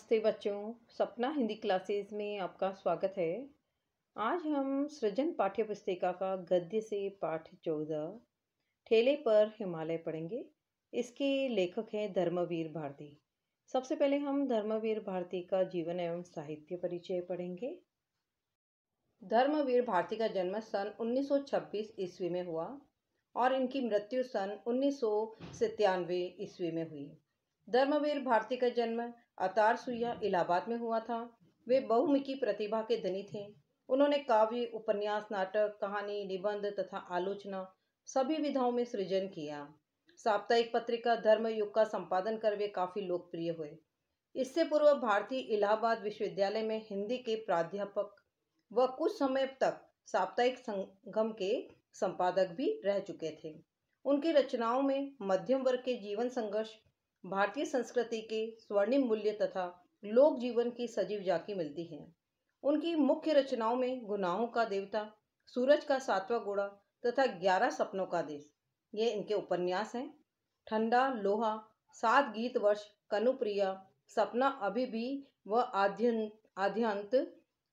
नमस्ते बच्चों। सपना हिंदी क्लासेस में आपका स्वागत है। आज हम सृजन पाठ्य पुस्तिका का गद्य से पाठ 14 ठेले पर हिमालय पढ़ेंगे। इसके लेखक हैं धर्मवीर भारती। सबसे पहले हम धर्मवीर भारती का जीवन एवं साहित्य परिचय पढ़ेंगे। धर्मवीर भारती का जन्म सन 1926 ईस्वी में हुआ और इनकी मृत्यु सन 1997 ईस्वी में हुई। धर्मवीर भारती का जन्म अतार सुइया इलाहाबाद में हुआ था। वे बहुमुखी प्रतिभा के धनी थे। उन्होंने काव्य, उपन्यास, नाटक, कहानी, निबंध तथा आलोचना सभी विधाओं में सृजन किया। साप्ताहिक पत्रिका धर्मयुग का संपादन कर वे काफी लोकप्रिय हुए। इससे पूर्व भारती इलाहाबाद विश्वविद्यालय में हिंदी के प्राध्यापक व कुछ समय तक साप्ताहिक संगम के संपादक भी रह चुके थे। उनकी रचनाओं में मध्यम वर्ग के जीवन संघर्ष, भारतीय संस्कृति के स्वर्णिम मूल्य तथा लोक जीवन की सजीव झांकी मिलती है। उनकी मुख्य रचनाओं में गुनाहों का देवता, सूरज का सातवां घोड़ा तथा 11 सपनों का देश ये इनके उपन्यास हैं। ठंडा लोहा, 7 गीत वर्ष, कनुप्रिया, सपना अभी भी व आद्यंत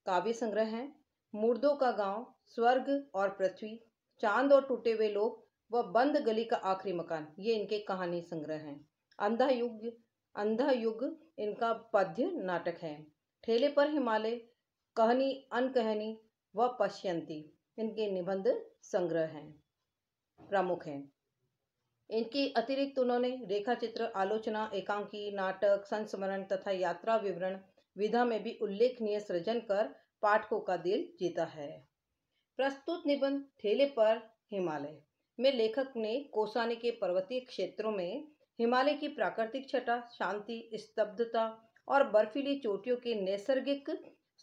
काव्य संग्रह हैं। मुर्दों का गांव, स्वर्ग और पृथ्वी, चांद और टूटे हुए लोग व बंद गली का आखिरी मकान ये इनके कहानी संग्रह हैं। अंधा युग इनका पद्य नाटक है। ठेले पर हिमालय, कहानी अनकहानी व पश्यंती इनके निबंध संग्रह हैं, प्रमुख हैं। इनके अतिरिक्त उन्होंने रेखा चित्र, आलोचना, एकांकी, नाटक, संस्मरण तथा यात्रा विवरण विधा में भी उल्लेखनीय सृजन कर पाठकों का दिल जीता है। प्रस्तुत निबंध ठेले पर हिमालय में लेखक ने कौसानी के पर्वतीय क्षेत्रों में हिमालय की प्राकृतिक छटा, शांति, स्तब्धता और बर्फीली चोटियों के नैसर्गिक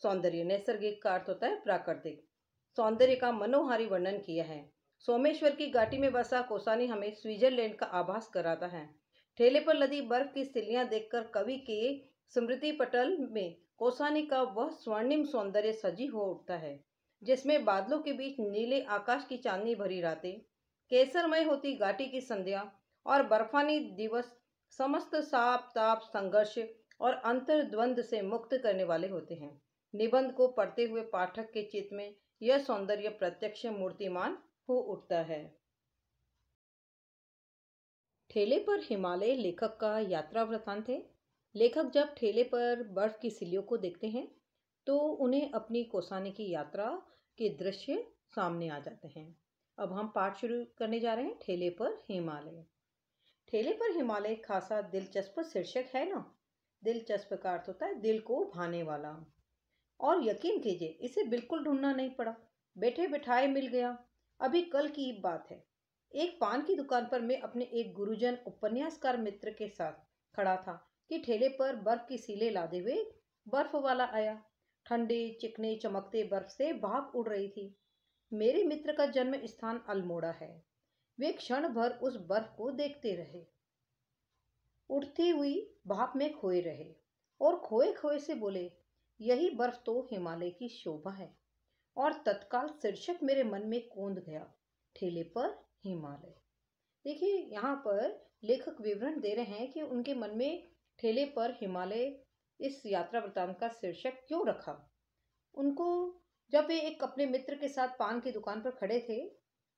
सौंदर्य, नैसर्गिक का अर्थ होता है प्राकृतिक सौंदर्य का मनोहारी वर्णन किया है। सोमेश्वर की घाटी में बसा कौसानी हमें स्विट्जरलैंड का आभास कराता है। ठेले पर लदी बर्फ की सिल्लियां देखकर कवि के स्मृति पटल में कौसानी का वह स्वर्णिम सौंदर्य सजीव हो उठता है, जिसमें बादलों के बीच नीले आकाश की चांदनी भरी रातें, केसरमय होती घाटी की संध्या और बर्फानी दिवस समस्त साप ताप, संघर्ष और अंतर्द्वंद से मुक्त करने वाले होते हैं। निबंध को पढ़ते हुए पाठक के चित्त में यह सौंदर्य प्रत्यक्ष मूर्तिमान हो उठता है। ठेले पर हिमालय लेखक का यात्रा वृतांत है। लेखक जब ठेले पर बर्फ की सिल्लियों को देखते हैं तो उन्हें अपनी कौसानी की यात्रा के दृश्य सामने आ जाते हैं। अब हम पाठ शुरू करने जा रहे हैं। ठेले पर हिमालय। ठेले पर हिमालय खासा दिलचस्प शीर्षक है ना। दिलचस्प का अर्थ होता है दिल को भाने वाला। और यकीन कीजिए इसे बिल्कुल ढूंढना नहीं पड़ा, बैठे बिठाए मिल गया। अभी कल की बात है, एक पान की दुकान पर मैं अपने एक गुरुजन उपन्यासकार मित्र के साथ खड़ा था कि ठेले पर बर्फ की सीले लादे हुए बर्फ वाला आया। ठंडे चिकने चमकते बर्फ से भाप उड़ रही थी। मेरे मित्र का जन्म स्थान अल्मोड़ा है। वे क्षण भर उस बर्फ को देखते रहे, उड़ती हुई भाप में खोए रहे और खोए खोए से बोले, यही बर्फ तो हिमालय की शोभा है। और तत्काल शीर्षक मेरे मन में कौंध गया, ठेले पर हिमालय। देखिए यहाँ पर लेखक विवरण दे रहे हैं कि उनके मन में ठेले पर हिमालय इस यात्रा वृतांत का शीर्षक क्यों रखा। उनको जब वे एक अपने मित्र के साथ पान की दुकान पर खड़े थे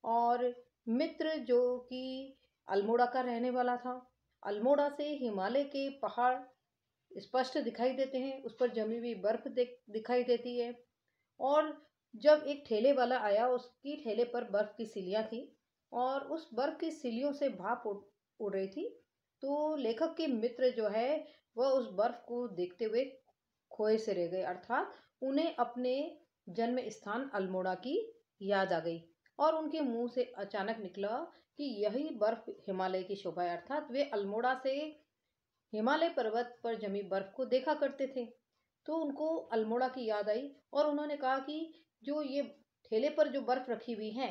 और मित्र जो कि अल्मोड़ा का रहने वाला था, अल्मोड़ा से हिमालय के पहाड़ स्पष्ट दिखाई देते हैं, उस पर जमी हुई बर्फ दिखाई देती है। और जब एक ठेले वाला आया, उसकी ठेले पर बर्फ की सिलियां थी और उस बर्फ की सिलियों से भाप उड़ रही थी, तो लेखक के मित्र जो है वह उस बर्फ को देखते हुए खोए से रह गए, अर्थात उन्हें अपने जन्म स्थान अल्मोड़ा की याद आ गई और उनके मुंह से अचानक निकला कि यही बर्फ हिमालय की शोभा है, अर्थात वे अल्मोड़ा से हिमालय पर्वत पर जमी बर्फ को देखा करते थे। तो उनको अल्मोड़ा की याद आई और उन्होंने कहा कि जो ये ठेले पर जो बर्फ रखी हुई है,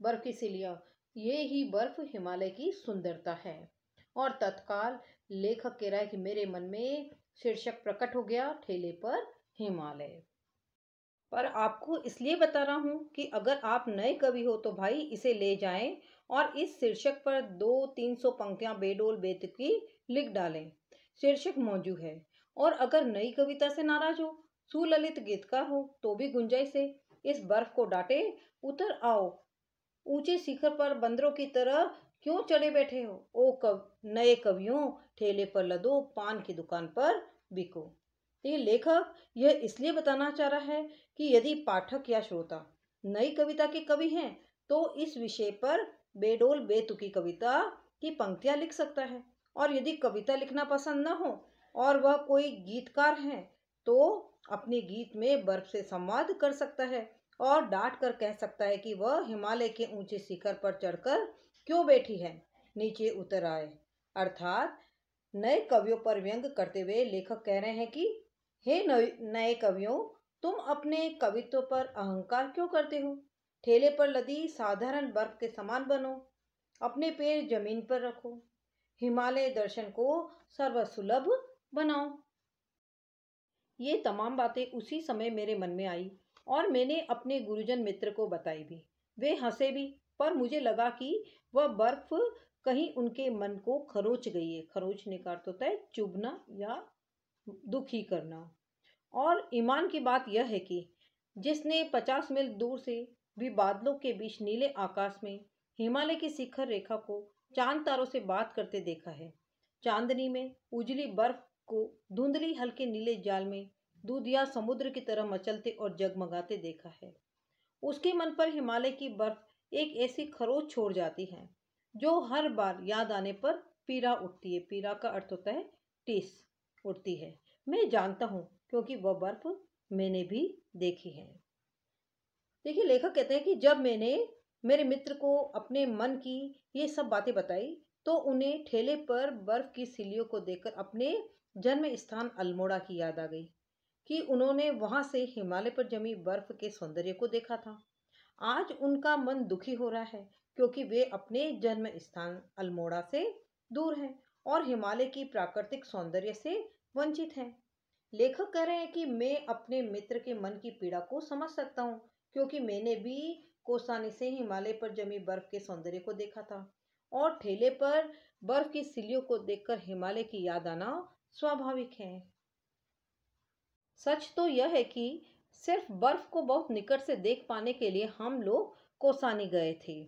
बर्फ की सिलियां, ये ही बर्फ हिमालय की सुंदरता है। और तत्काल लेखक कह रहा है कि मेरे मन में शीर्षक प्रकट हो गया, ठेले पर हिमालय। पर आपको इसलिए बता रहा हूं कि अगर आप नए कवि हो तो भाई इसे ले जाएं और इस शीर्षक पर 200-300 पंक्तियां बेडोल बेतुकी लिख डालें। शीर्षक मौजूद है और अगर नई कविता से नाराज हो, सुललित गीतकार हो, तो भी गुंजाइश है। इस बर्फ को डांटे, उतर आओ, ऊंचे शिखर पर बंदरों की तरह क्यों चढ़े बैठे हो? ओ नए कवियों, ठेले पर लदो, पान की दुकान पर बिको। ये लेखक यह इसलिए बताना चाह रहा है कि यदि पाठक या श्रोता नई कविता के कवि हैं, तो इस विषय पर बेडोल बेतुकी कविता की पंक्तियां लिख सकता है। और यदि कविता लिखना पसंद न हो और वह कोई गीतकार है, तो अपने गीत में बर्फ से संवाद कर सकता है और डांट कर कह सकता है कि वह हिमालय के ऊंचे शिखर पर चढ़कर क्यों बैठी है, नीचे उतर आए। अर्थात नए कवियों पर व्यंग करते हुए लेखक कह रहे हैं कि हे नए कवियों, तुम अपने कवित्व पर अहंकार क्यों करते हो? ठेले पर लदी साधारण बर्फ के समान बनो, अपने पैर जमीन पर रखो, हिमालय दर्शन को सर्वसुलभ बनाओ। ये तमाम बातें उसी समय मेरे मन में आई और मैंने अपने गुरुजन मित्र को बताई भी। वे हंसे भी, पर मुझे लगा कि वह बर्फ कहीं उनके मन को खरोच गई है। खरोचने का अर्थ होता है चुभना या दुखी करना। और ईमान की बात यह है कि जिसने 50 मील दूर से भी बादलों के बीच नीले आकाश में हिमालय की शिखर रेखा को चांद तारों से बात करते देखा है, चांदनी में उजली बर्फ को धुंधली हल्के नीले जाल में दूध या समुद्र की तरह मचलते और जगमगाते देखा है, उसके मन पर हिमालय की बर्फ एक ऐसी खरोच छोड़ जाती है जो हर बार याद आने पर पीरा उठती है। पीरा का अर्थ होता है टीस, उठती है। मैं जानता हूँ क्योंकि वह बर्फ मैंने भी देखी है। देखिए, लेखक कहते हैं कि जब मैंने मेरे मित्र को अपने मन की ये सब बातें बताई, तो उन्हें ठेले पर बर्फ की सिल्लियों को देखकर अपने जन्म स्थान अल्मोड़ा की याद आ गई कि उन्होंने वहां से हिमालय पर जमी बर्फ के सौंदर्य को देखा था। आज उनका मन दुखी हो रहा है क्योंकि वे अपने जन्म स्थान अल्मोड़ा से दूर हैं और हिमालय की प्राकृतिक सौंदर्य से वंचित हैं। लेखक कह रहे हैं कि मैं अपने मित्र के मन की पीड़ा को समझ सकता हूँ क्योंकि मैंने भी कोसानी से हिमालय पर जमी बर्फ के सौंदर्य को देखा था और ठेले पर बर्फ की सिल्लियों को देखकर हिमालय की याद आना स्वाभाविक है। सच तो यह है कि सिर्फ बर्फ को बहुत निकट से देख पाने के लिए हम लोग कोसानी गए थे।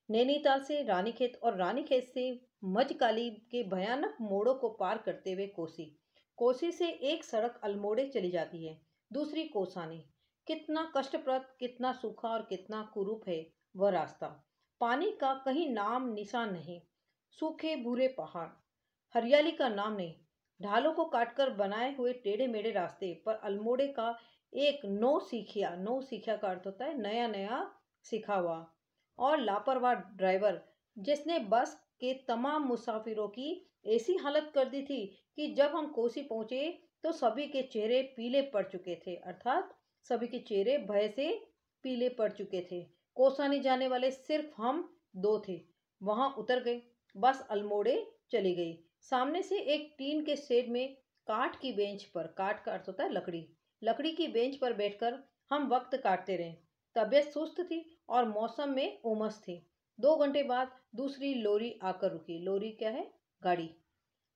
नैनीताल से रानीखेत और रानीखेत से मजकाली के भयानक मोड़ों को पार करते हुए कोसी, कोसी से एक सड़क अल्मोड़े चली जाती है, दूसरी कोसानी। कितना कष्टप्रद, कितना सूखा और कितना कुरूप है वह रास्ता। पानी का कहीं नाम निशान नहीं, सूखे भूरे पहाड़, हरियाली का नाम नहीं, ढालों को काटकर बनाए हुए टेढ़े मेढ़े रास्ते पर अल्मोड़े का एक नौ सीखिया का अर्थ होता है नया नया सीखा हुआ और लापरवाह ड्राइवर, जिसने बस के तमाम मुसाफिरों की ऐसी हालत कर दी थी कि जब हम कोसी पहुंचे तो सभी के चेहरे पीले पड़ चुके थे। अर्थात सभी के चेहरे भय से पीले पड़ चुके थे। कोसानी जाने वाले सिर्फ हम दो थे। वहां उतर गए, बस अल्मोड़े चली गई। सामने से एक टीन के शेड में काठ की बेंच पर, काठ का अर्थ होता है लकड़ी, लकड़ी की बेंच पर बैठकर हम वक्त काटते रहे। तबीयत सुस्त थी और मौसम में उमस थी। 2 घंटे बाद दूसरी लोरी आकर रुकी। लोरी क्या है? गाड़ी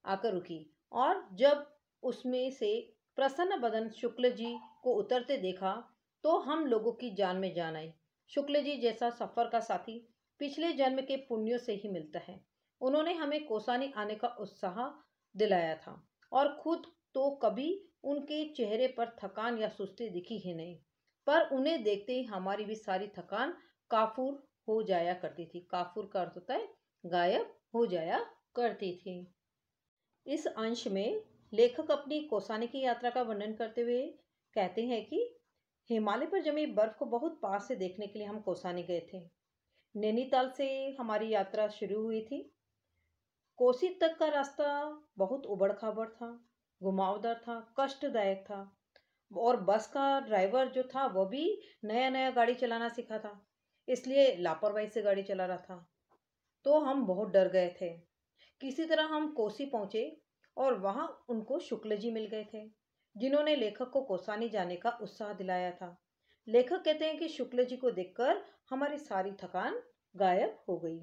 आकर रुकी और जब उसमें से प्रसन्न बदन शुक्ल जी को उतरते देखा तो हम लोगों की जान में जान आई। शुक्ल जी जैसा सफर का साथी पिछले जन्म के पुण्यों से ही मिलता है। उन्होंने हमें कोसानी आने का उत्साह दिलाया था और खुद तो कभी उनके चेहरे पर थकान या सुस्ती दिखी ही नहीं, पर उन्हें देखते ही हमारी भी सारी थकान काफूर हो जाया करती थी। काफूर का अर्थ होता है गायब हो जाया करती थी। इस अंश में लेखक अपनी कोसानी की यात्रा का वर्णन करते हुए कहते हैं कि हिमालय पर जमी बर्फ को बहुत पास से देखने के लिए हम कोसानी गए थे। नैनीताल से हमारी यात्रा शुरू हुई थी। कोसी तक का रास्ता बहुत उबड़ खाबड़ था, घुमावदार था, कष्टदायक था और बस का ड्राइवर जो था वह भी नया नया गाड़ी चलाना सीखा था, इसलिए लापरवाही से गाड़ी चला रहा था। तो हम बहुत डर गए थे। किसी तरह हम कोसी पहुंचे और वहां उनको शुक्ल जी मिल गए थे, जिन्होंने लेखक को कोसानी जाने का उत्साह दिलाया था। लेखक कहते हैं कि शुक्ल जी को देखकर हमारी सारी थकान गायब हो गई।